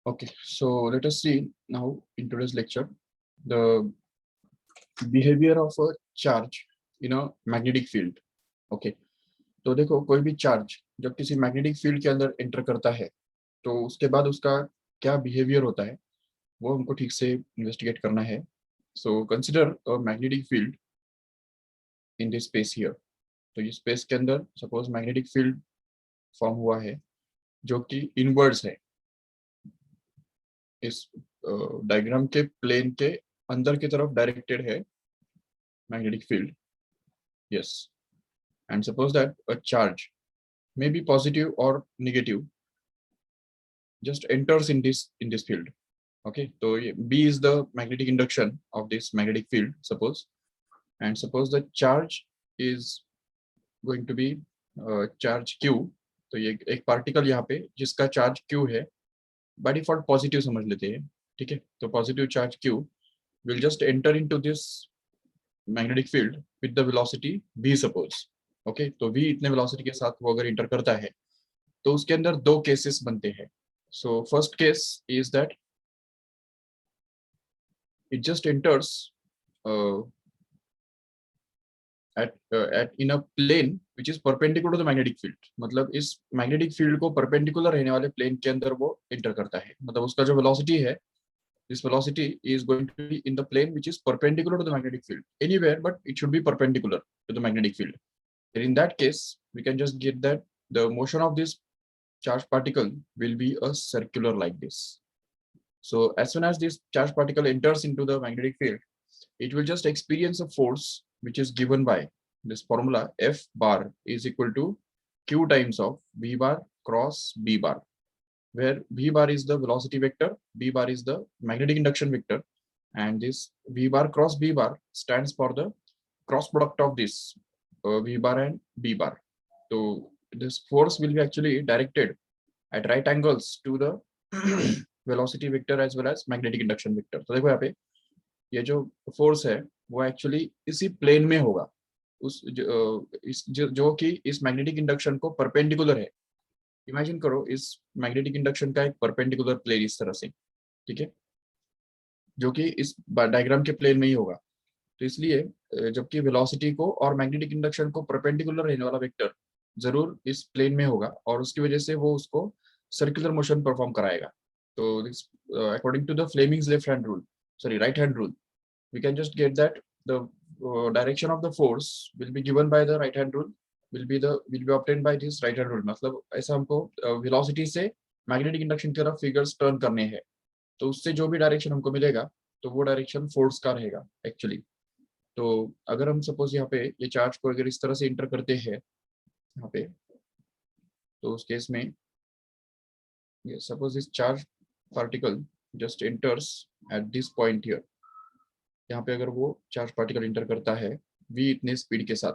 Okay, so let us see now in today's lecture the behavior of a charge in a magnetic field. Okay, तो देखो कोई भी charge जब किसी magnetic field के अंदर एंटर करता है तो उसके बाद उसका क्या बिहेवियर होता है वो हमको ठीक से इन्वेस्टिगेट करना है. So consider a magnetic field in this space here. तो ये स्पेस के अंदर सपोज मैग्नेटिक फील्ड फॉर्म हुआ है जो कि इनवर्ड्स है. इस डायग्राम के प्लेन के अंदर की तरफ डायरेक्टेड है magnetic field. Yes, and suppose that a charge may be positive or negative just enters in this field. Okay, so B is the magnetic induction of this magnetic field, suppose, and suppose the charge is going to be charge Q. तो ये एक particle यहाँ पे जिसका charge Q है by default positive समझ लेते हैं. ठीक है, तो positive charge Q will just enter into this magnetic field with the velocity v suppose. Okay, तो v इतने velocity के साथ वो अगर इंटर करता है तो उसके अंदर दो केसेस बनते हैं. So first case is that it just enters at in a plane which is perpendicular to the magnetic field. मतलब इस magnetic field को perpendicular रहने वाले plane के अंदर वो इंटर करता है. मतलब उसका जो velocity है, this velocity is going to be in the plane which is perpendicular to the magnetic field anywhere, but it should be perpendicular to the magnetic field. And in that case, we can just get that the motion of this charged particle will be a circular like this. So as soon as this charged particle enters into the magnetic field, it will just experience a force which is given by this formula F bar is equal to Q times of V bar cross B bar, where V bar is the velocity vector, B bar is the magnetic induction vector, and this V bar cross B bar stands for the cross product of this V bar and B bar. So this force will be actually directed at right angles to the velocity vector as well as magnetic induction vector. तो देखो यहाँ पे ये जो force है वो actually इसी plane में होगा उस जो कि इस मैग्नेटिक इंडक्शन को परपेंडिकुलर है. इमेजिन करो इस मैग्नेटिक इंडक्शन का एक परपेंडिकुलर प्लेन इस तरह से. ठीक है, जो कि इस डायग्राम के प्लेन में ही होगा. तो इसलिए जबकि वेलोसिटी को और मैग्नेटिक इंडक्शन को परपेंडिकुलर रहने वाला वेक्टर जरूर इस प्लेन में होगा और उसकी वजह से वो उसको सर्कुलर मोशन परफॉर्म कराएगा. तो according to the Fleming's left hand rule, sorry right hand rule, we can just get that the direction of the force will be given by the right hand rule, will be obtained by this right hand rule. मतलब ऐसा हमको velocity से magnetic induction की तरफ figures turn करने हैं, तो उससे जो भी डायरेक्शन हमको मिलेगा तो वो डायरेक्शन फोर्स का रहेगा एक्चुअली. तो अगर हम सपोज यहाँ पे ये चार्ज को अगर इस तरह से इंटर करते हैं यहाँ पे, तो उस केस में ये suppose this charge particle just enters at this point here. यहाँ पे अगर वो चार्ज पार्टिकल इंटर करता है v इतने स्पीड के साथ,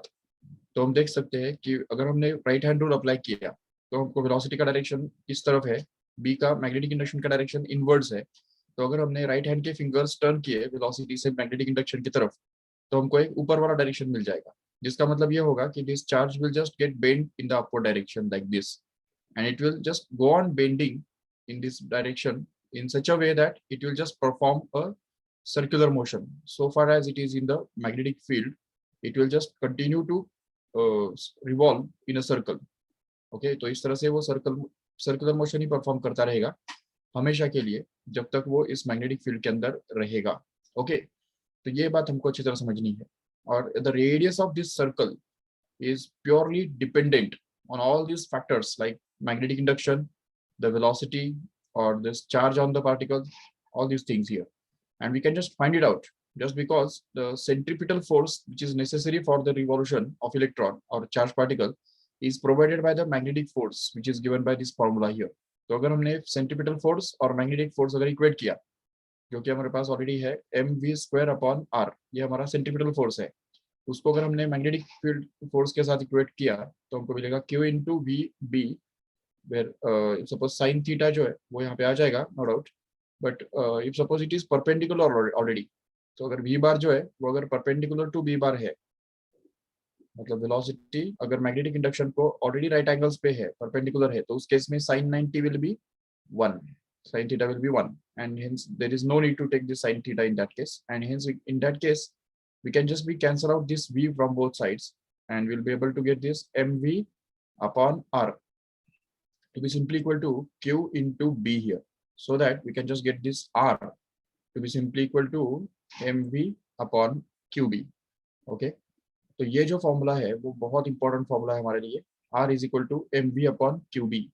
तो हम देख सकते हैं कि अगर हमने राइट हैंड रूल अप्लाई किया तो हमको वेलोसिटी का डायरेक्शन इस तरफ है, b का मैग्नेटिक इंडक्शन का डायरेक्शन इनवर्ड्स है. तो अगर हमने राइट हैंड के फिंगर्स टर्न किए वेलोसिटी से मैग्नेटिक इंडक्शन की तरफ तो हमको एक ऊपर वाला डायरेक्शन मिल जाएगा, जिसका मतलब ये होगा कि this charge will just get bend in the upward direction like this, and it will just go on bending in this direction in such a way that it will just perform a circular motion. So far as it is in the magnetic field, it will just continue to revolve in a circle. Okay, तो इस तरह से वो circular motion ही perform करता रहेगा हमेशा के लिए जब तक वो इस मैग्नेटिक फील्ड के अंदर रहेगा. ओके, तो ये बात हमको अच्छी तरह समझनी है. और the radius of this circle is purely dependent on all these factors like magnetic induction, the velocity, or this charge on the particle, all these things here. And we can just find it out just because the centripetal force which is necessary for the revolution of electron or charged particle is provided by the magnetic force which is given by this formula here. तो अगर हमने centripetal force और magnetic force अगर equate किया, जो कि हमारे पास already है mv²/r, ये हमारा centripetal force है, उसको अगर हमने मैग्नेटिक फील्ड फोर्स के साथ इक्वेट किया तो हमको मिलेगा q into vb, where if suppose sin theta जो है वो यहाँ पे आ जाएगा no doubt, but if suppose it is perpendicular already, तो अगर v बार जो है वो अगर perpendicular to b बार है, मतलब वेलोसिटी अगर मैग्नेटिक इंडक्शन को ऑलरेडी राइट एंगल्स पे है, परपेंडिकुलर है, तो उस केस में sin 90 will be 1. Sin theta will be 1, and hence there is no need to take the sin theta in that case, and hence in that case we can just be cancel out this v from both sides, and we'll be able to get this mv upon r to be simply equal to q into b here, so that we can just get this r to be simply equal to mv upon qb. Okay, तो ये जो formula है वो बहुत important formula है हमारे लिए, r is equal to mv upon qb,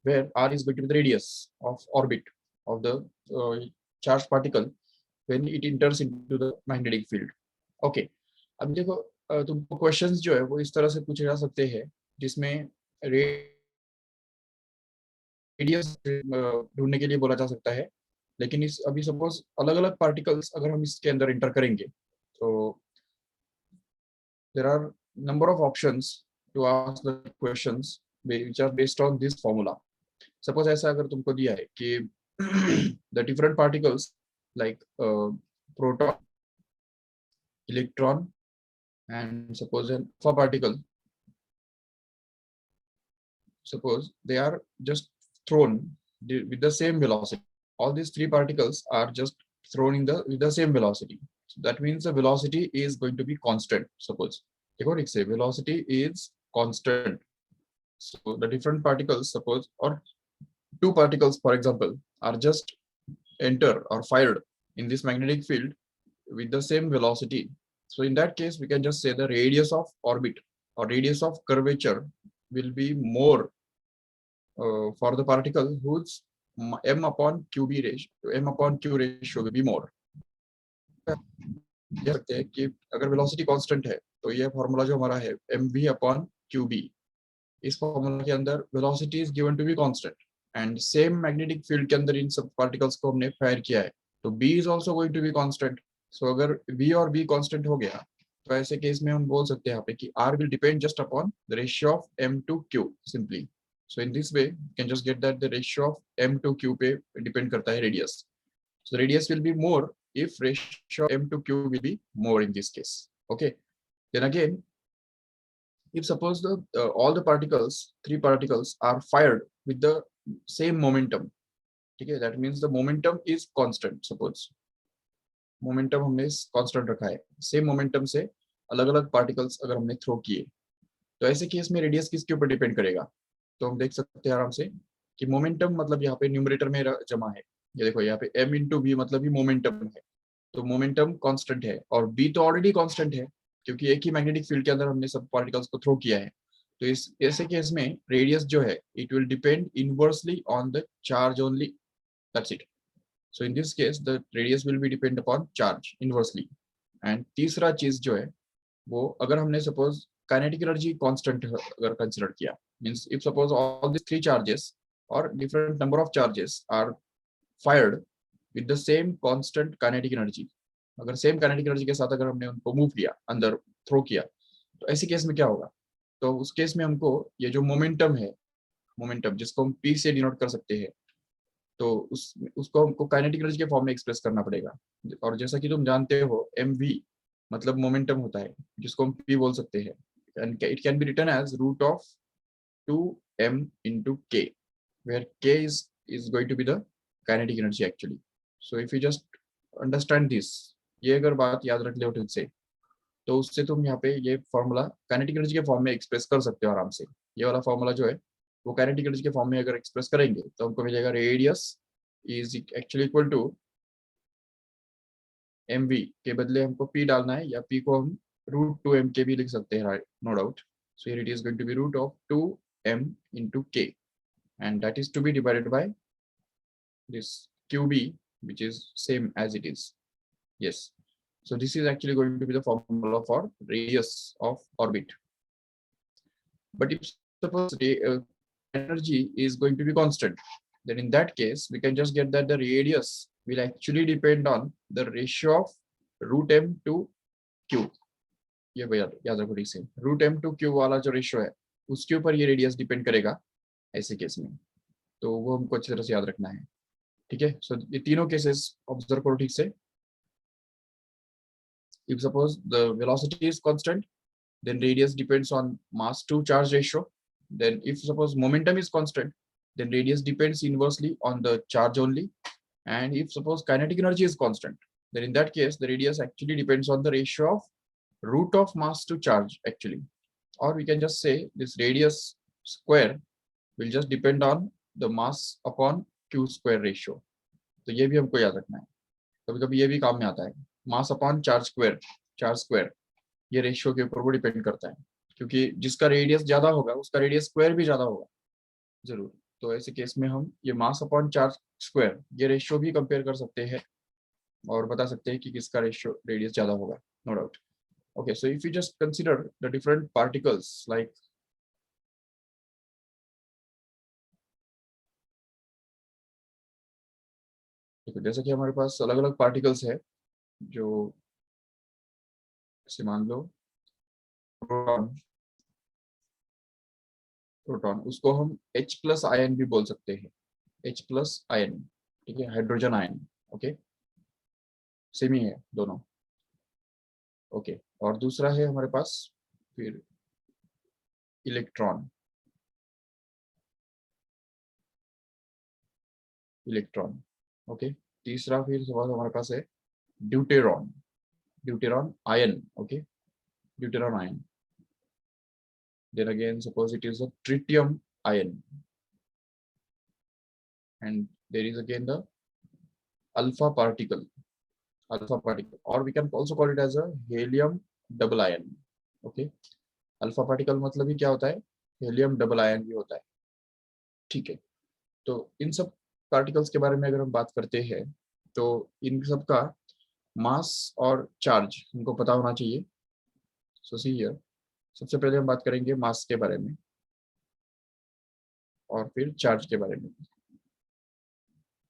where r is going to be the radius of orbit of the charged particle when it enters into the magnetic field. Okay, अब देखो तुमको questions जो है वो इस तरह से पूछे जा सकते हैं जिसमें रेडियस ढूंढने के लिए बोला जा सकता है, लेकिन इस अभी सपोज अलग अलग पार्टिकल्स अगर हम इसके अंदर एंटर करेंगे तो there are number of options to ask the questions which are based on this formula. Suppose ऐसा अगर तुमको दिया है कि the different particles like proton, electron, and suppose an alpha particle, suppose they are just thrown with the same velocity. All these three particles are just thrown in with the same velocity. So that means the velocity is going to be constant. Suppose say velocity is constant. So the different particles, suppose, or two particles, for example, are just enter or fired in this magnetic field with the same velocity. So in that case, we can just say the radius of orbit or radius of curvature will be more for the particle whose m upon qb ratio, m upon q ratio will be more. कह सकते हैं कि अगर velocity constant है तो ये formula जो हमारा है mv upon qb, इस फार्मूला के अंदर velocity is given to be constant and same magnetic field के अंदर इन सब पार्टिकल्स को हमने फायर किया है तो b is also going to be constant. So अगर v और b कांस्टेंट हो गया तो ऐसे केस में हम बोल सकते हैं यहाँ पे कि r will depend just upon the ratio of m to q simply. So in this way you can just get that the ratio of m to q पे डिपेंड करता है radius. So the radius will be more if ratio m to q will be more in this case. Okay. Then again, if suppose all the particles, three particles are fired with the same momentum, okay, that means the momentum is constant. Suppose momentum हमने constant रखा है, same momentum से अलग-अलग particles अगर हमने throw किए, तो ऐसे केस में radius किसके ऊपर डिपेंड करेगा? तो हम देख सकते हैं आराम से कि momentum मतलब यहाँ पे न्यूमरेटर में जमा है. ये देखो यहाँ पे m into v मतलब भी मोमेंटम है, तो मोमेंटम कांस्टेंट है और b तो ऑलरेडी कांस्टेंट है क्योंकि एक ही मैग्नेटिक फील्ड के अंदर हमने सब पार्टिकल्स को थ्रो किया है. तो इस ऐसे केस में रेडियस जो है it will depend inversely on the charge only, that's it. So in this case the radius will be depend upon charge inversely. And तीसरा चीज जो है वो अगर हमने सपोज काइनेटिक एनर्जी कांस्टेंट अगर कंसीडर किया, means if suppose all this three charges और different number of charges are fired with the same constant kinetic energy, अगर सेम काइनेटिक एनर्जी के साथ अगर हमने उनको मूव किया अंदर थ्रो किया तो ऐसे केस में क्या होगा? तो उस केस में हमको ये जो मोमेंटम है, मोमेंटम जिसको हम p से डिनोट कर सकते हैं, तो उसको हमको काइनेटिक एनर्जी के फॉर्म में एक्सप्रेस करना पड़ेगा. और जैसा कि तुम जानते हो mv मतलब मोमेंटम होता है जिसको हम p बोल सकते हैं, and it can be written as root of 2m into k, where k is going to be the kinetic energy actually. So if you just understand this, ये अगर बात याद रख ले ठीक से, तो उससे तुम यहाँ पे ये फॉर्मूला काइनेटिक एनर्जी के फॉर्म में एक्सप्रेस कर सकते हो आराम से. ये वाला फॉर्मूला जो है वो काइनेटिक एनर्जी के फॉर्म में अगर एक्सप्रेस करेंगे तो हमको मिलेगा radius is actually equal to mv के बदले हमको p डालना है, या p को हम √2m के भी लिख सकते हैं, no doubt. So here it is going to be root of 2m into k, and that is to be divided by this qb, which is same as it is. Yes, so this is actually going to be the formula for radius of orbit. But if suppose the energy is going to be constant, then in that case we can just get that the radius will actually depend on the ratio of √m to q. ये भैया याद रखो ठीक से, √m to q वाला जो ratio है उसके ऊपर ये रेडियस डिपेंड करेगा ऐसे केस में, तो वो हमको अच्छी तरह से याद रखना है. ठीक है. सो ये तीनों केसेस ऑब्जर्व करो ठीक से. If suppose the velocity is constant, then radius depends on mass to charge ratio. Then if suppose momentum is constant, then radius depends inversely on the charge only. And if suppose kinetic energy is constant, then in that case the radius actually depends on the ratio of root of mass to charge actually. Or we can just say this radius square will just depend on the mass upon q square ratio. तो ये भी हमको याद रखना है, कभी कभी ये भी काम में आता है, मास अपॉन चार्ज स्क्वायर, ये रेशियो के ऊपर वो डिपेंड करता है, क्योंकि जिसका रेडियस ज्यादा होगा उसका रेडियस स्क्वायर भी ज्यादा होगा जरूर। तो ऐसे केस में हम ये मास अपॉन चार्ज स्क्वायर ये रेशियो भी कंपेयर कर सकते हैं और बता सकते हैं कि किसका रेशियो रेडियस ज्यादा होगा, no doubt. Okay, so if you just consider the different particles like जैसे कि हमारे पास अलग अलग पार्टिकल्स है, जो जैसे मान लो प्रोटॉन, उसको हम H प्लस आयन भी बोल सकते हैं, H प्लस आयन, ठीक है, हाइड्रोजन आयन। ओके, सेम ही है दोनों। ओके, और दूसरा है हमारे पास फिर इलेक्ट्रॉन, ओके। तीसरा फिर सवाल हमारे पास है deuteron ion, okay, deuteron ion. Then again, suppose it is a tritium ion, and there is again the alpha particle, or we can also call it as a helium double ion. Okay, alpha particle मतलब ही क्या होता है, helium double ion भी होता है, ठीक है। तो इन सब पार्टिकल्स के बारे में अगर हम बात करते हैं तो इन सब का मास और चार्ज हमको पता होना चाहिए। सो सी हियर, सबसे पहले हम बात करेंगे मास के बारे में और फिर चार्ज के बारे में।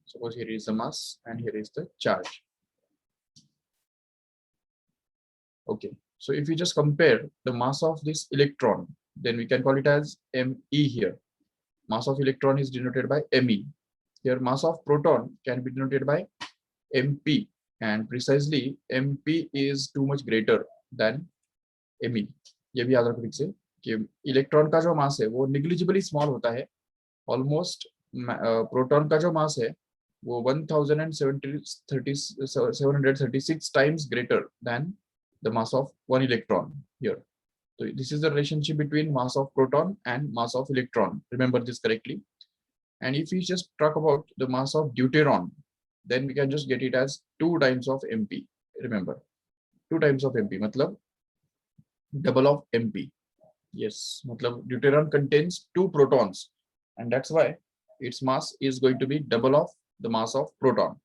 Suppose here is the mass and here is the charge. Okay, so if we just compare the mass of this electron, then we can call it as Me here. Mass of electron is denoted by Me. Here mass of proton can be denoted by Mp, and precisely Mp is too much greater than Me. ये भी याद रखो ठीक से कि electron का जो मास है वो निग्लिजिबली स्मॉल होता है, ऑलमोस्ट प्रोटॉन का जो मास है वो 1736 times greater than the mass of one electron here. So this is the relationship between mass of proton and mass of electron. Remember this correctly. And if we just talk about the mass of deuteron, then we can just get it as 2 times of Mp. Remember, 2 times of Mp मतलब double of Mp. Yes, मतलब deuteron contains 2 protons, and that's why its mass is going to be double of the mass of proton.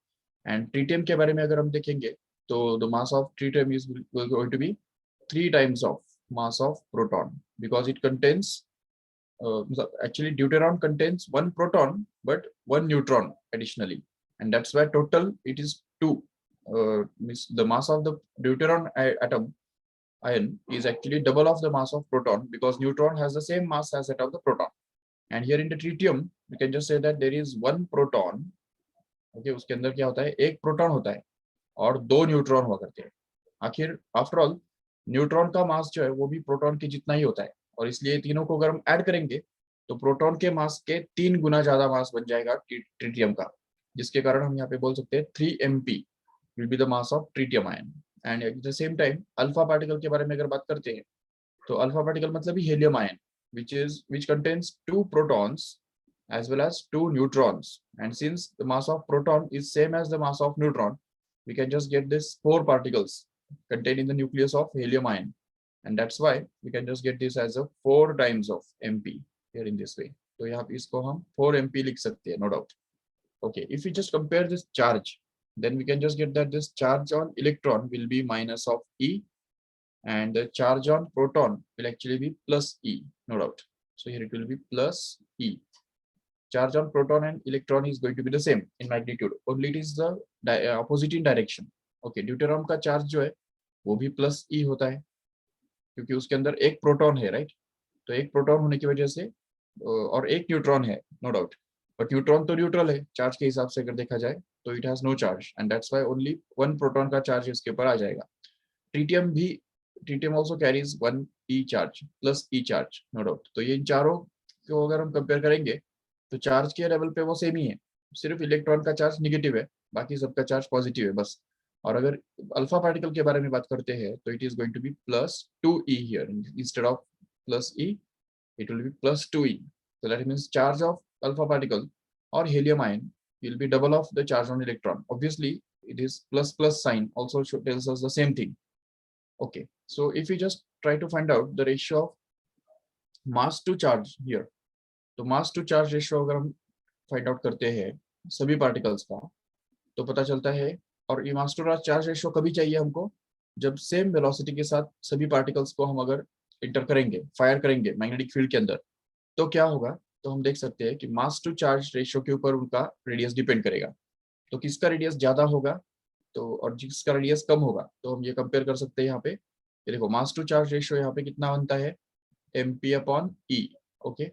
And tritium के बारे में अगर हम देखेंगे तो the mass of tritium is going to be 3 times of mass of proton, because it contains actually deuteron contains 1 proton but 1 neutron additionally, and that's why total it is 2. The mass of the deuteron atom ion is actually double of the mass of proton, because neutron has the same mass as that of the proton. And here in the tritium we can just say that there is 1 proton. Okay, उसके अंदर क्या होता है, एक proton होता है और 2 neutron हुआ करते हैं। आखिर आफ्टर ऑल न्यूट्रॉन का मास जो है वो भी प्रोटॉन के जितना ही होता है, और इसलिए तीनों को अगर हम ऐड करेंगे तो प्रोटॉन के मास के 3 गुना ज्यादा मास बन जाएगा ट्रिटियम का, जिसके कारण हम यहाँ पे बोल सकते हैं 3 Mp will be the mass of tritium ion. And eight the same time alpha particle के बारे में अगर बात करते हैं तो अल्फा पार्टिकल मतलब ही helium ion, which contains 2 protons as well as 2 neutrons, and since the mass of proton is same as the mass of neutron, we can just get this 4 particles contained in the nucleus of helium ion, and that's why we can just get this as a 4 times of Mp here in this way. तो यहाँ पे इसको हम 4 Mp लिख सकते हैं, no doubt. Okay, if we just compare this charge, then we can just get that this charge on electron will be minus of E, and the charge on proton will actually be plus E, no doubt. So here it will be plus E. Charge on proton and electron is going to be the same in magnitude, only it is the opposite in direction. Okay, deuteron का charge जो है वो भी plus E होता है, क्योंकि उसके अंदर एक प्रोटॉन है, राइट। तो एक प्रोटॉन होने की वजह से और एक न्यूट्रॉन है, नो डाउट, बट न्यूट्रॉन तो न्यूट्रल है चार्ज के हिसाब से अगर देखा जाए, तो it has no charge, and that's why only 1 proton का चार्ज इसके ऊपर आ जाएगा। Tritium also carries 1 E charge plus E charge, no doubt। तो ये इन चारों को अगर हम कंपेयर करेंगे तो चार्ज के लेवल पे वो सेम ही है, सिर्फ इलेक्ट्रॉन का चार्ज नेगेटिव है, बाकी सबका चार्ज पॉजिटिव है बस। और अगर अल्फा पार्टिकल के बारे में बात करते हैं तो it is going to be +2e here instead of +e, it will be +2e. So that means charge of alpha particle or helium ion will be double of the charge on electron. Obviously, it is plus plus sign also tells us the same thing. Okay, so if we just try to find out the ratio of mass to charge here, तो mass to charge ratio अगर हम find out करते हैं सभी particles का तो पता चलता है, और ये मास टू चार्ज रेशियो कभी चाहिए हमको, जब सेम वेलोसिटी के साथ सभी पार्टिकल्स को हम अगर इंटर करेंगे, फायर करेंगे मैग्नेटिक फील्ड के अंदर, तो क्या होगा, तो हम देख सकते हैं कि मास टू चार्ज रेशियो के ऊपर उनका रेडियस डिपेंड करेगा। तो किसका रेडियस ज्यादा होगा तो और जिसका रेडियस कम होगा, तो हम ये कंपेयर कर सकते हैं यहाँ पे। ये देखो मास टू चार्ज रेशियो यहाँ पे कितना बनता है, mp/e। ओके,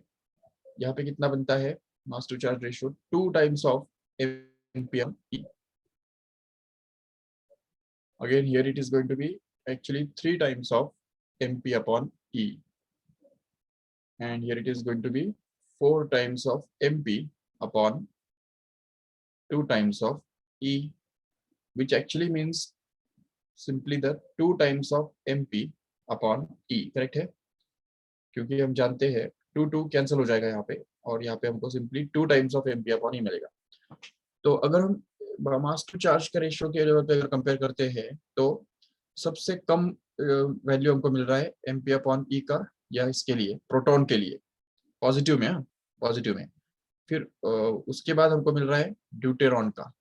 यहाँ पे कितना बनता है mass to charge ratio, 2 times of mp/e। Again here it is going to be actually 3 times of mp/e, and here it is going to be 4 times of mp/2 times of e, which actually means simply the 2 times of mp/e। Correct है, क्योंकि हम जानते हैं 2 cancel हो जाएगा यहाँ पे, और यहाँ पे हमको सिंपली 2 टाइम्स ऑफ mp/e मिलेगा। तो अगर हम मास टू चार्ज के रेशियो के लेवल पे अगर कंपेयर करते हैं तो सबसे कम वैल्यू हमको मिल रहा है mp/e का, या इसके लिए प्रोटॉन के लिए पॉजिटिव में, पॉजिटिव में। फिर उसके बाद हमको मिल रहा है ड्यूटेरॉन का,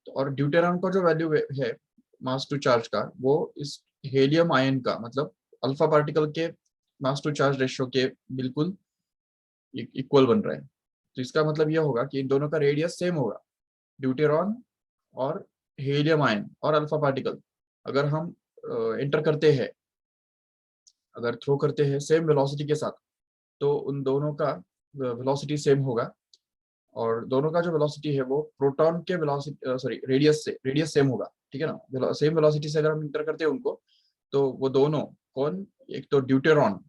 तो और ड्यूटेरॉन का जो वैल्यू है मास टू चार्ज का, वो इस हेलियम आयन का, मतलब अल्फा पार्टिकल के मास टू चार्ज रेशियो के बिल्कुल इक्वल बन रहा है। तो इसका मतलब यह होगा कि इन दोनों का रेडियस सेम होगा, ड्यूटेरॉन और हीलियम आयन और अल्फा पार्टिकल अगर हम एंटर करते हैं, अगर थ्रो करते हैं सेम वेलोसिटी के साथ, तो उन दोनों का वेलोसिटी सेम होगा, और दोनों का जो वेलोसिटी है वो प्रोटॉन के वेलोसिटी सॉरी रेडियस सेम होगा, ठीक है ना। सेम वेलोसिटी से अगर हम इंटर करते हैं उनको, तो वो दोनों कौन, एक तो ड्यूटेरॉन,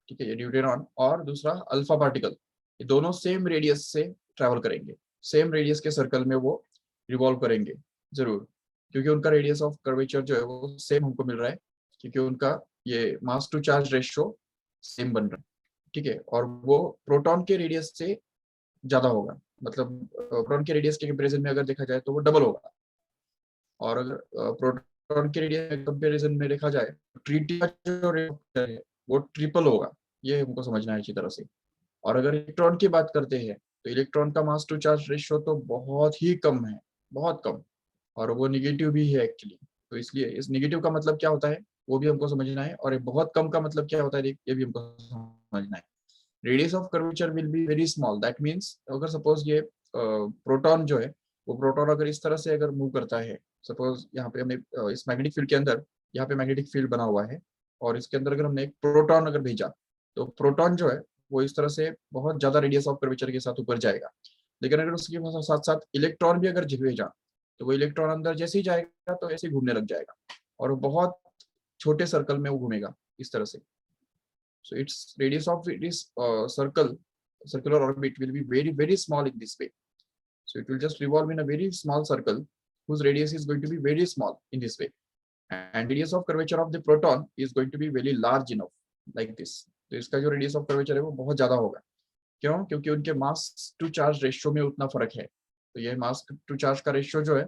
ठीक है, ये ड्यूटेरॉन, और दूसरा अल्फा पार्टिकल, ये दोनों सेम रेडियस से ट्रैवल करेंगे, सेम रेडियस के सर्कल में वो रिवॉल्व करेंगे जरूर, क्योंकि उनका रेडियस ऑफ कर्वेचर जो है वो सेम हमको मिल रहा है, क्योंकि उनका ये मास टू चार्ज रेशियो सेम बन रहा है, ठीक है। और वो प्रोटॉन के रेडियस से ज्यादा होगा, मतलब प्रोटॉन के रेडियस के कंपैरिजन में अगर देखा जाए तो वो डबल होगा, और अगर प्रोटॉन के रेडियस के कंपैरिजन में देखा जाए तो ट्रिटी का जो रेडियस है वो ट्रिपल होगा, ये हमको समझना है अच्छी तरह से। और अगर इलेक्ट्रॉन की बात करते हैं तो इलेक्ट्रॉन का मास टू चार्ज रेशियो तो बहुत ही कम है, बहुत कम, और वो निगेटिव भी है एक्चुअली। तो इसलिए इस निगेटिव का मतलब क्या होता है वो भी हमको समझना है, और ये बहुत कम का मतलब क्या होता है ये भी हमको समझना है। Radius of curvature will be very small, that means अगर सपोज ये प्रोटॉन जो है वो प्रोटॉन अगर इस तरह से अगर मूव करता है, सपोज यहाँ पे हमने इस मैग्नेटिक फील्ड के अंदर, यहाँ पे मैग्नेटिक फील्ड बना हुआ है, और इसके अंदर अगर हमने एक प्रोटॉन अगर भेजा, तो प्रोटॉन जो है वो इस तरह से बहुत ज्यादा रेडियस ऑफ कर्वेचर के साथ ऊपर जाएगा। लेकिन अगर उसके साथ साथ इलेक्ट्रॉन भी अगर भेजा, तो वो इलेक्ट्रॉन अंदर जैसे ही जाएगा तो ऐसे ही घूमने लग जाएगा, और वो बहुत छोटे सर्कल में वो घूमेगा इस तरह से। So its radius of this circular orbit will be very very small in this way. So it will just revolve in a very small circle whose radius is going to be very small in this way, and radius of curvature of the proton is going to be very large enough like this. तो इसका जो radius of curvature है वो बहुत ज्यादा होगा, क्यों, क्योंकि उनके मास टू चार्ज रेशियो में उतना फर्क है। तो ये मास टू चार्ज का रेशियो जो है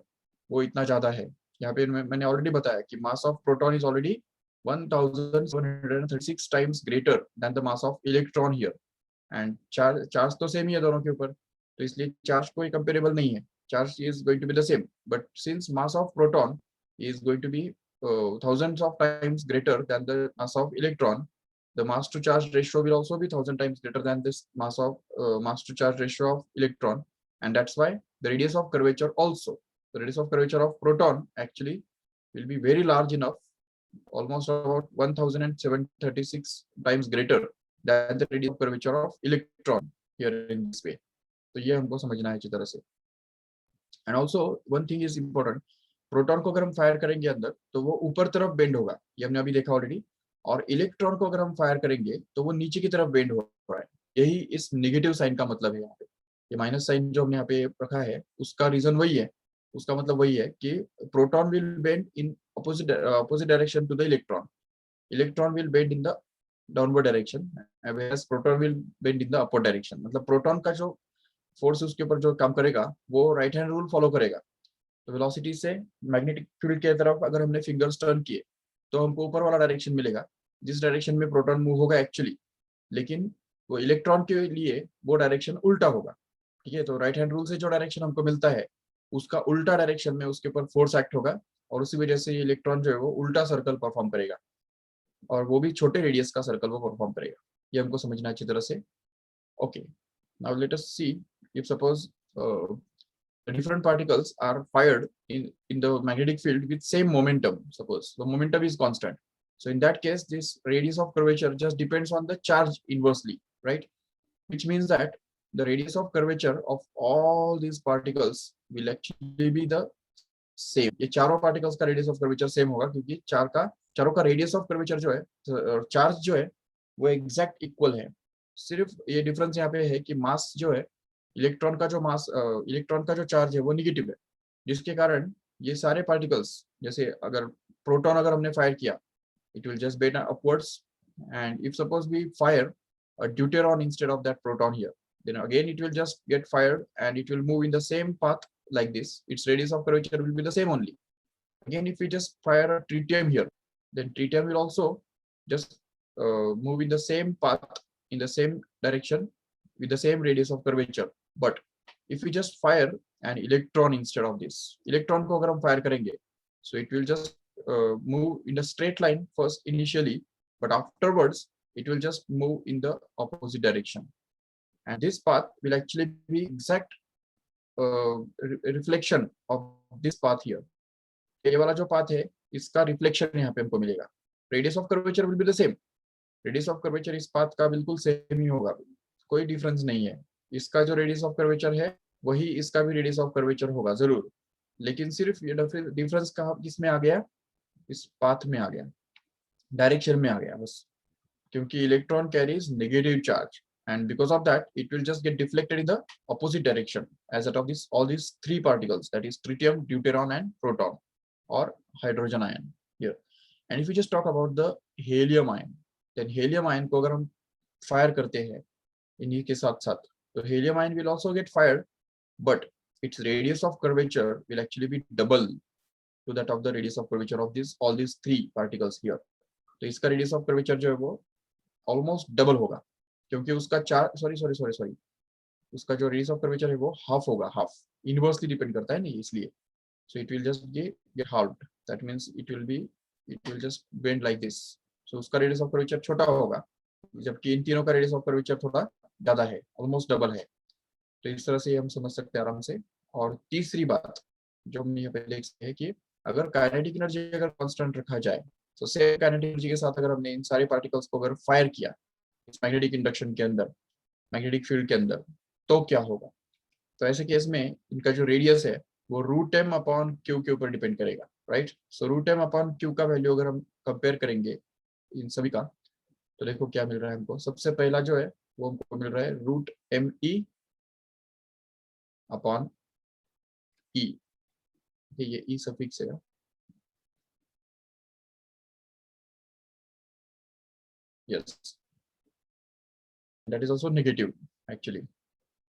वो इतना ज्यादा है। यहाँ पे मैंने ऑलरेडी बताया कि मास of proton is already 1736 times greater than the mass of electron here, and charge तो सेम ही है दोनों के ऊपर, तो इसलिए चार्ज कोई कंपेरेबल नहीं है, charge is going to be the same, but since mass of proton is going to be thousands of times greater than the mass of electron, the mass to charge ratio will also be 1000 times greater than this mass to charge ratio of electron, and that's why the radius of curvature also, the radius of curvature of proton actually will be very large enough, almost about 1736 times greater than the radius of curvature of electron here in this way. तो ये हमको समझना है अच्छी तरह से। And also one thing is important, proton को अगर हम फायर करेंगे अंदर तो वो ऊपर तरफ बेंड होगा, ये हमने अभी देखा ऑलरेडी, और इलेक्ट्रॉन को अगर हम फायर करेंगे तो वो नीचे की तरफ बेंड हो रहा है, यही इस नेगेटिव साइन का मतलब है यहाँ पे। ये माइनस साइन जो हमने यहाँ पे रखा है उसका रीजन वही है, उसका मतलब वही है कि proton will bend in opposite direction to the electron, electron will bend in the downward direction, whereas proton will bend in the upward direction. मतलब प्रोटॉन का जो फोर्स उसके ऊपर जो काम करेगा वो राइट हैंड रूल फॉलो करेगा। तो वेलोसिटी से मैग्नेटिक फील्ड की तरफ अगर हमने फिंगर्स टर्न किए तो हमको ऊपर वाला डायरेक्शन मिलेगा जिस डायरेक्शन में प्रोटॉन मूव होगा एक्चुअली, लेकिन वो इलेक्ट्रॉन के लिए वो डायरेक्शन उल्टा होगा। ठीक है, तो राइट हैंड रूल से जो डायरेक्शन हमको मिलता है उसका उल्टा डायरेक्शन में उसके ऊपर फोर्स एक्ट होगा और उसी वजह से ये इलेक्ट्रॉन जो है वो उल्टा सर्कल परफॉर्म करेगा और वो भी छोटे रेडियस का सर्कल वो परफॉर्म करेगा। ये हमको समझना अच्छी तरह से। Okay, now let us see if suppose different particles are fired in the magnetic field with same momentum, suppose the momentum is constant, so in that case this radius of curvature just depends on the charge inversely, right? Which means that the radius of curvature of all these particles will actually be the same। ये चारों particles का radius of curvature same होगा क्योंकि चारों का radius of curvature जो है charge जो है वो exact equal है। सिर्फ ये डिफरेंस यहाँ पे है कि मास जो है इलेक्ट्रॉन का जो मास इलेक्ट्रॉन का जो चार्ज है वो निगेटिव है, जिसके कारण ये सारे पार्टिकल्स जैसे अगर प्रोटॉन अगर हमने फायर किया it will just bend upwards, and if suppose we fire a deuteron instead of that proton here, then again it will just get fired and it will move in the same path like this, its radius of curvature will be the same only। Again if we just fire a tritium here, then tritium will also just move in the same path in the same direction with the same radius of curvature। but if we just fire an electron instead of this, electron को अगर हम fire करेंगे so it will just move in a straight line first initially, but afterwards it will just move in the opposite direction, and this path will actually be exact reflection of this path here। ये वाला जो path है इसका reflection यहाँ पे हमको मिलेगा। radius of curvature will be the same, radius of curvature इस path का बिल्कुल same ही होगा, कोई difference नहीं है। इसका जो radius of curvature है वही इसका भी radius of curvature होगा जरूर, लेकिन सिर्फ ये डिफरेंस कहाँ किसमें आ गया, इस पाथ में आ गया, डायरेक्शन में आ गया बस, क्योंकि electron carries negative charge and because of that it will just get deflected in the opposite direction as that of this all these three particles, that is tritium, deuteron and proton or hydrogen ion here। and if we just talk about the helium ion, then helium ion को अगर हम fire करते हैं इन्हीं के साथ साथ तो helium ion will also get fired, but its radius of curvature will actually be double to that of the radius of curvature of this all these three particles here। तो इसका radius of curvature जो है वो almost double होगा, क्योंकि उसका sorry उसका जो radius of curvature है वो हाफ होगा, हाफ इनवर्सली डिपेंड करता है नहीं, इसलिए so it will just get halved, that means it will just bend like this। so उसका radius of curvature छोटा होगा, जबकि इन तीनों का radius of curvature थोड़ा ज्यादा है, ऑलमोस्ट डबल है। तो इस तरह से हम समझ सकते हैं आराम से। और तीसरी बात जो हम यहाँ पे देख सकते हैं कि अगर काइनेटिक एनर्जी अगर कांस्टेंट रखा जाए तो सेम काइनेटिक एनर्जी के साथ अगर हमने इन सारे पार्टिकल्स को अगर फायर किया इस मैग्नेटिक इंडक्शन के अंदर, मैग्नेटिक फील्ड के अंदर, तो क्या होगा। तो ऐसे केस में इनका जो रेडियस है वो रूट एम अपॉन क्यू के ऊपर डिपेंड करेगा, right. So root M upon Q का वैल्यू अगर हम कंपेयर करेंगे इन सभी का तो देखो क्या मिल रहा है हमको। सबसे पहला जो है वो हमको मिल रहा है रूट एम ई अपॉन ई, ये ई सफिक्स है, yes, that is also negative actually,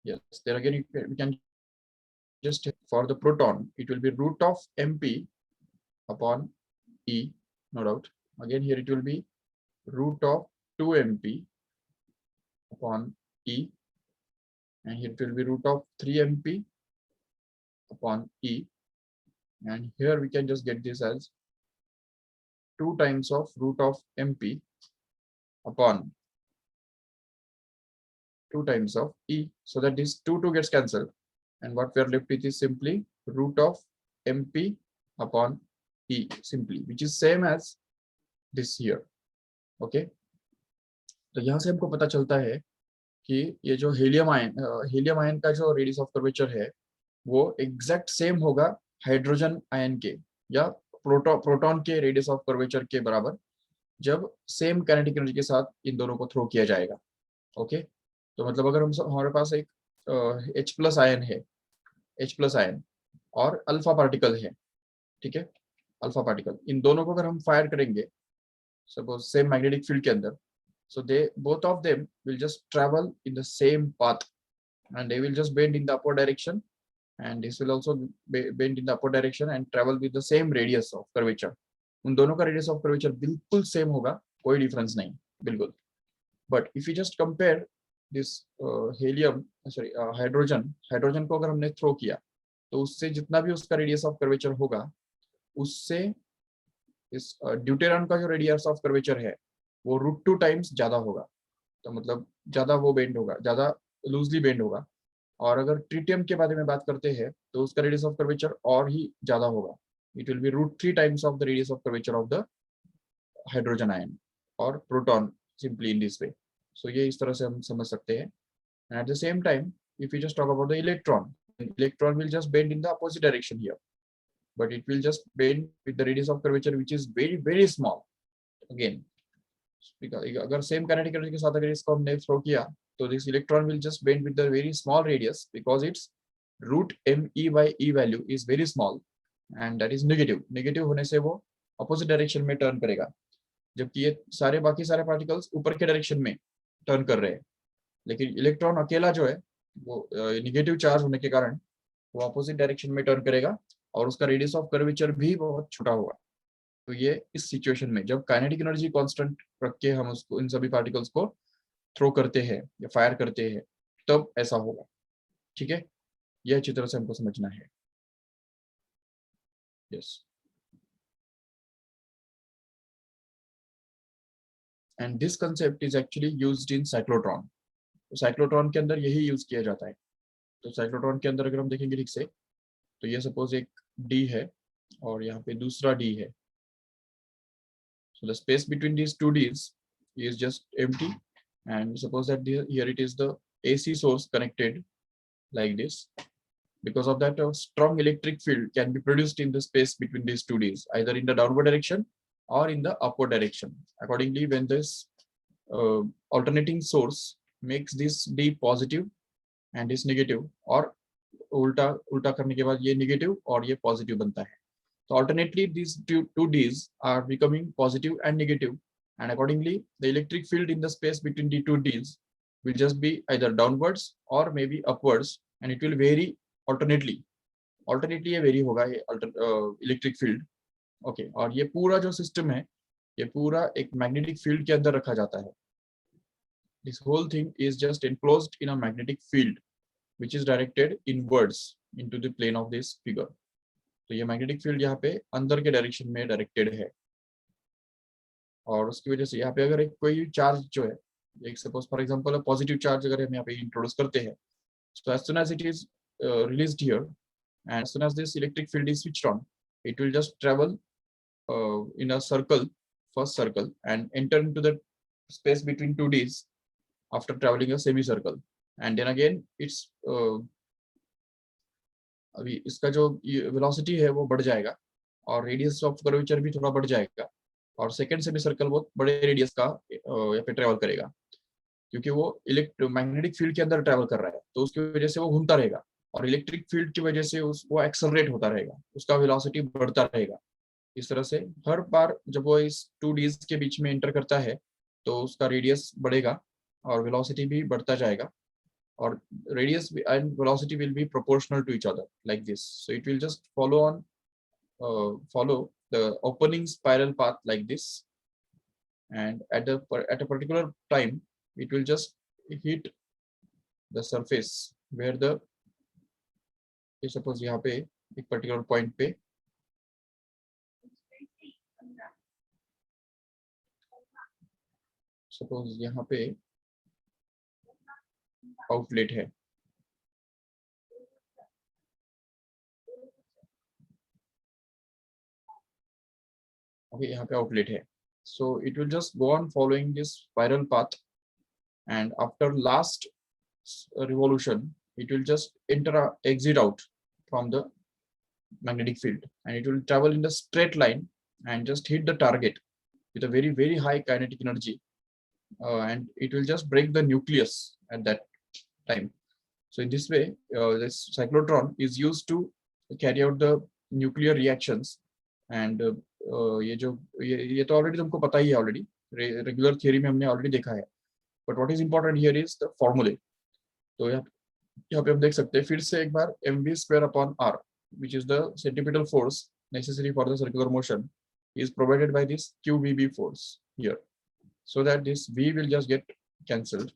yes। there again we can just for the proton it will be root of mp upon e, no doubt। again here it will be root of 2mp upon e, and here it will be root of 3mp upon e, and here we can just get this as 2 times of root of mp upon 2 times of e, so that this 2 gets cancelled, and what we are left with is simply root of mp upon e simply, which is same as this here। okay, तो यहाँ से हमको पता चलता है कि ये जो हीलियम आयन का जो रेडियस ऑफ कर्वेचर है वो एग्जैक्ट सेम होगा हाइड्रोजन आयन के या प्रोटॉन के रेडियस ऑफ कर्वेचर के बराबर, जब सेम काइनेटिक एनर्जी के साथ इन दोनों को थ्रो किया जाएगा। ओके, तो मतलब अगर हम हमारे पास एक H प्लस आयन है, H प्लस आयन और अल्फा पार्टिकल है, ठीक है, अल्फा पार्टिकल, इन दोनों को अगर हम फायर करेंगे सपोज सेम मैग्नेटिक फील्ड के अंदर, so they both of them will just travel in the same path and they will just bend in the upward direction, and this will also bend in the upward direction and travel with the same radius of curvature. उन दोनों का radius of curvature बिल्कुल same होगा, कोई difference नहीं, बिल्कुल. But if you just compare this helium sorry hydrogen को अगर हमने थ्रो किया तो उससे जितना भी उसका रेडियस ऑफ कर्वेचर होगा उससे इस ड्यूटेरॉन का जो रेडियस ऑफ कर्वेचर है वो √2 टाइम्स ज्यादा होगा, तो मतलब ज्यादा वो बेंड होगा, ज्यादा लूजली बेंड होगा. और अगर ट्रिटियम के बारे में बात करते हैं तो उसका रेडियस ऑफ कर्वेचर और ही ज्यादा होगा, it will be √3 times of the radius of curvature of the hydrogen ion और proton, simply in this way. So ये इस तरह से हम समझ सकते हैं. At the same time if you just talk about the electron will just bend in the opposite direction here, but it will just bend with the radius of curvature which is very small again. अगर same kinetic energy के साथ अगर इसको हमने throw किया तो this electron will just bend with the very small radius because it's √me/e value is very small and that is negative होने से वो अपोजिट डायरेक्शन में टर्न करेगा, जबकि ये सारे बाकी सारे पार्टिकल्स ऊपर के डायरेक्शन में टर्न कर रहे हैं, लेकिन इलेक्ट्रॉन अकेला जो है वो नेगेटिव चार्ज होने के कारण वो अपोजिट डायरेक्शन में टर्न करेगा और उसका रेडियस ऑफ कर्वेचर भी बहुत छोटा होगा. तो ये इस सिचुएशन में जब काइनेटिक एनर्जी कांस्टेंट रख के हम उसको इन सभी पार्टिकल्स को थ्रो करते हैं या फायर करते हैं तब ऐसा होगा, ठीक है, यह अच्छी तरह से हमको समझना है. Yes, and this concept is actually used in cyclotron. तो साइक्लोट्रॉन के अंदर यही यूज किया जाता है. तो साइक्लोट्रॉन के अंदर अगर हम देखेंगे ठीक से तो ये सपोज एक डी है और यहाँ पे दूसरा डी है. So the space between these two Ds is just empty, and suppose that here it is the AC source connected like this. Because of that, a strong electric field can be produced in the space between these two Ds, either in the downward direction or in the upward direction. Accordingly, when this alternating source makes this D positive and this negative, or उल्टा करने के बाद ये negative और ये positive बनता है. So alternately these two Ds are becoming positive and negative, and accordingly the electric field in the space between the two Ds will just be either downwards or maybe upwards, and it will vary alternately ये vary होगा ये electric field. Okay, और ये पूरा जो system है ये पूरा एक मैग्नेटिक फील्ड के अंदर रखा जाता है. This whole thing is just enclosed in a magnetic field which is directed inwards into the plane of this figure. तो ये मैग्नेटिक फील्ड यहाँ पे अंदर के डायरेक्शन में डायरेक्टेड है, और उसकी वजह से यहाँ पे अगर एक कोई चार्ज जो है, एक suppose for example positive charge अगर हम यहाँ पे इंट्रोड्यूस करते हैं, so as soon as it is released here and as soon as this electric field is switched on, it will just travel in a circle, first circle, and enter into the space between two Ds after traveling a semicircle, and then again it's अभी इसका जो velocity है वो बढ़ जाएगा और radius of curvature भी थोड़ा बढ़ जाएगा, और सेकंड सेमी सर्कल बहुत बड़े रेडियस का यहाँ पे ट्रेवल करेगा, क्योंकि वो मैग्नेटिक फील्ड के अंदर ट्रेवल कर रहा है, तो उसकी वजह से वो घूमता रहेगा और इलेक्ट्रिक फील्ड की वजह से वो एक्सेलरेट होता रहेगा, उसका वेलोसिटी बढ़ता रहेगा. इस तरह से हर बार जब वो इस टू डीज के बीच में एंटर करता है तो उसका रेडियस बढ़ेगा और वेलोसिटी भी बढ़ता जाएगा, or radius and velocity will be proportional to each other like this. So it will just follow the opening spiral path like this, and at a particular time it will just hit the surface where the suppose यहाँ पे एक particular point पे suppose यहाँ पे outlet है, okay, यहाँ पे outlet है. So it will just go on following this spiral path, and after last revolution it will just exit out from the magnetic field, and it will travel in the straight line and just hit the target with a very high kinetic energy, and it will just break the nucleus at that time. So in this way, this cyclotron is used to carry out the nuclear reactions. And ये तो already तुमको पता ही है, already regular theory में हमने already देखा है. But what is important here is the फॉर्मूले. तो यहाँ पे हम देख सकते हैं फिर से एक बार mv²/r, which is the centripetal force necessary for the circular motion, is provided by this qvb force here, so that this v will just get cancelled.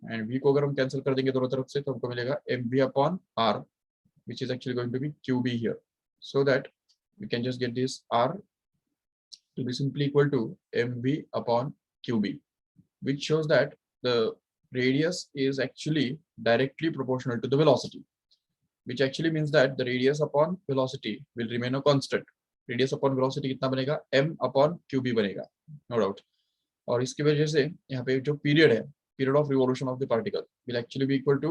And v को अगर हम कैंसिल कर देंगे दोनों तरफ से तो हमको मिलेगा mv/r, which is actually going to be qb here, so that we can just get this r to be simply equal to mv/qb, which shows that the radius is actually directly proportional to the velocity, which actually means that the radius upon velocity will remain a constant. Radius upon velocity कितना बनेगा, m/qb बनेगा, no doubt. और इसकी वजह से यहाँ पे जो पीरियड है, period of revolution of the particle will actually be equal to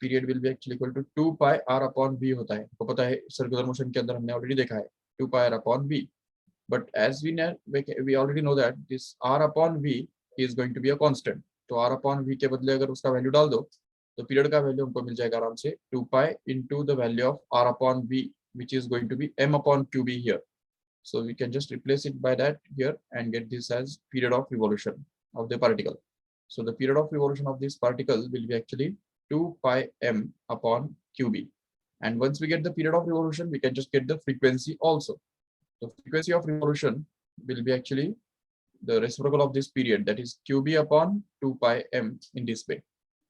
2 pi r/v होता है. तो पता है सर्कुलर मोशन के अंदर हमने ऑलरेडी देखा है 2 pi r/v. But as we already know that this r/v is going to be a constant. तो r/v के बदले अगर उसका वैल्यू डाल दो तो पीरियड का वैल्यू हमको मिल जाएगा आराम से 2 pi into the value of r/v, which is going to be m/qb here. So we can just replace it by that here and get this as period of revolution of the particle. So the period of revolution of this particle will be actually 2 pi m/qb. And once we get the period of revolution, we can just get the frequency also. The frequency of revolution will be actually the reciprocal of this period, that is qb/2 pi m in this way.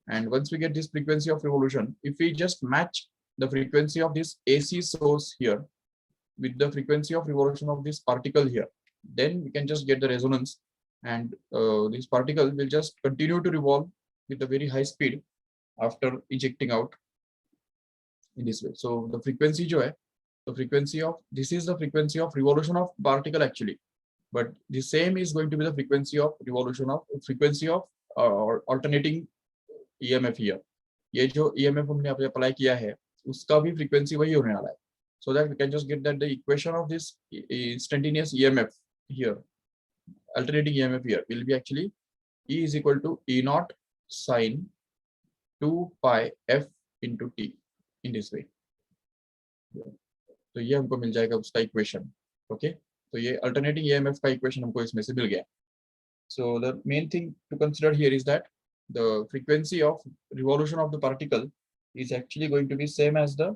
And once we get this frequency of revolution, if we just match the frequency of this AC source here with the frequency of revolution of this particle here, then we can just get the resonance. And this particle will just continue to revolve with a very high speed after ejecting out in this way. So the frequency जो है, the frequency of this is the frequency of revolution of particle actually, but the same is going to be the frequency of revolution of alternating EMF here. ये जो EMF हमने यहाँ पे apply किया है उसका भी frequency वही होने वाला है. So that we can just get that the equation of this instantaneous EMF here, alternating EMF here, will be actually E is equal to E0 sin 2 pi f into t in this way. तो ये हमको मिल जाएगा उसका equation. Okay, तो ये alternating EMF का equation हमको इसमें से मिल गया. So the main thing to consider here is that the frequency of revolution of the particle is actually going to be same as the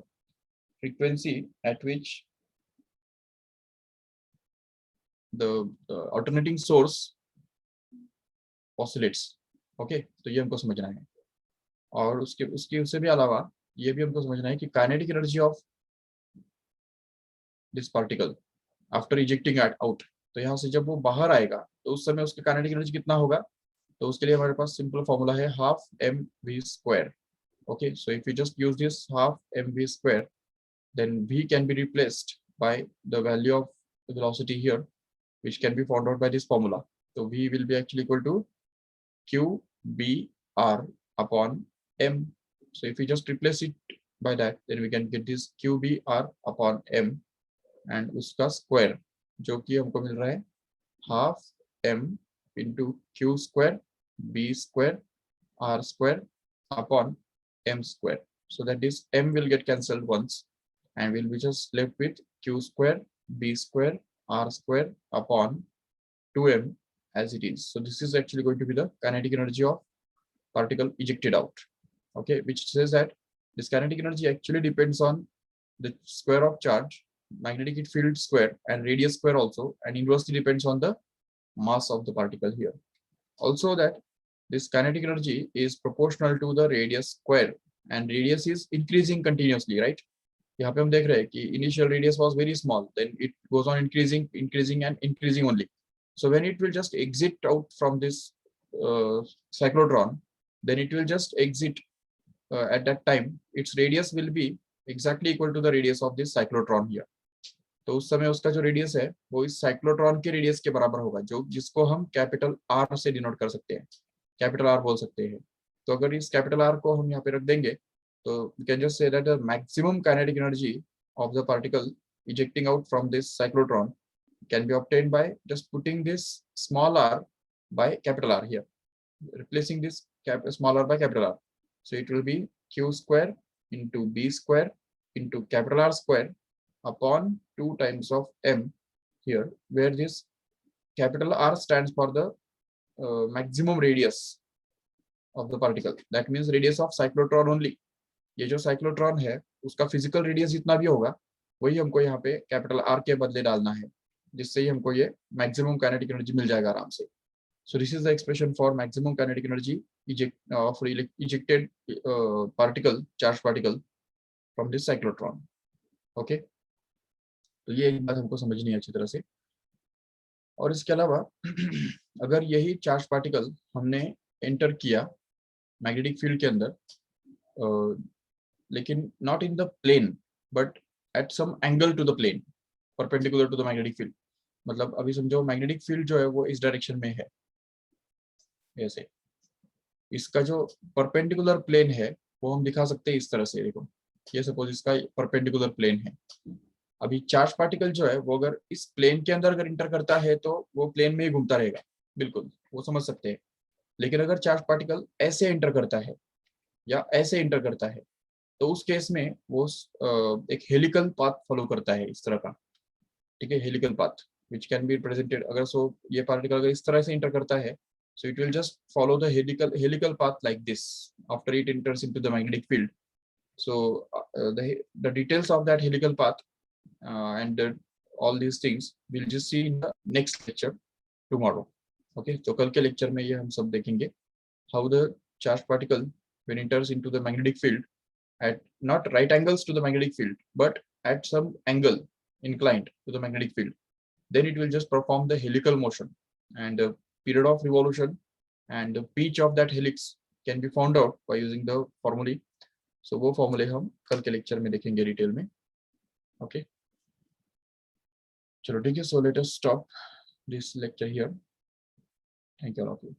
frequency at which the alternating source oscillates. Okay, तो ये हमको समझना है. और उससे भी अलावा ये भी हमको समझना है कि kinetic energy of this particle after ejecting out, तो यहाँ से जब वो बाहर आएगा तो उस समय उसकी काइनेटिक एनर्जी कितना होगा. तो उसके लिए हमारे पास सिंपल फॉर्मूला है half mv². Okay, so if you just use this half mv², then v can be replaced by the value of the velocity here, which can be found out by this formula. So v will be actually equal to qbr/m. So if we just replace it by that, then we can get this qbr/m and उसका square जो कि हमको मिल रहा है half m into q² b² r² m². So that this m will get cancelled once and we'll be just left with q² b² r² 2m as it is. So this is actually going to be the kinetic energy of particle ejected out. Okay, which says that this kinetic energy actually depends on the square of charge, magnetic field square, and radius square also, and inversely depends on the mass of the particle here. Also that this kinetic energy is proportional to the radius square, and radius is increasing continuously, right? यहाँ पे हम देख रहे हैं कि initial radius was very small, then it goes on increasing and increasing only. So when it will just exit out from this cyclotron, then it will just exit at that time. Its radius will be exactly equal to the radius of this cyclotron here. तो उस समय उसका जो radius है वो इस cyclotron के radius के बराबर होगा, जो जिसको हम कैपिटल R से डिनोट कर सकते हैं, कैपिटल R बोल सकते हैं. तो अगर इस कैपिटल R को हम यहाँ पे रख देंगे तो we can just say that the maximum kinetic energy of the particle ejecting out from this cyclotron can be obtained by just putting this small r by capital R here, replacing this small r by capital R. So it will be q square into b square into capital R square upon 2 times of m here, where this capital R stands for the maximum radius of the particle. That means radius of cyclotron only. ये जो cyclotron है उसका physical radius जितना भी होगा वही हमको यहाँ पे कैपिटल R के बदले डालना है, जिससे ही हमको ये maximum kinetic energy मिल जाएगा आराम से. So this is the expression for maximum kinetic energy of ejected particle, charged particle from this cyclotron. Okay, तो ये एक बात हमको समझनी है अच्छी तरह से. और इसके अलावा अगर यही चार्ज पार्टिकल हमने एंटर किया मैग्नेटिक फील्ड के अंदर, लेकिन not in the plane but at some angle to the plane perpendicular to the magnetic field. मतलब अभी समझो मैग्नेटिक फील्ड जो है वो इस डायरेक्शन में है, ऐसे इसका जो परपेंडिकुलर प्लेन है वो हम दिखा सकते हैं इस तरह से. देखो ये सपोज इसका परपेंडिकुलर प्लेन है. अभी चार्ज पार्टिकल जो है वो अगर इस प्लेन के अंदर अगर इंटर करता है तो वो प्लेन में ही घूमता रहेगा, बिल्कुल वो समझ सकते हैं. लेकिन अगर चार्ज पार्टिकल ऐसे इंटर करता है या ऐसे इंटर करता है तो उस केस में वो एक हेलिकल पाथ फॉलो करता है इस तरह का. ठीक है, helical path which can be represented. अगर ये पार्टिकल अगर इस तरह से इंटर करता है so it will just follow the helical path like this after it enters into the magnetic field. So the details of that helical path and all these things we'll just see in the next lecture tomorrow. Okay, so कल के lecture में ये हम सब देखेंगे how the charged particle when enters into the magnetic field at not right angles to the magnetic field but at some angle inclined to the magnetic field, then it will just perform the helical motion, and the period of revolution and the pitch of that helix can be found out by using the formulae. So वो formulae हम कल के lecture में देखेंगे detail में. Okay, चलो ठीक है. So let us stop this lecture here. Thank you all of you.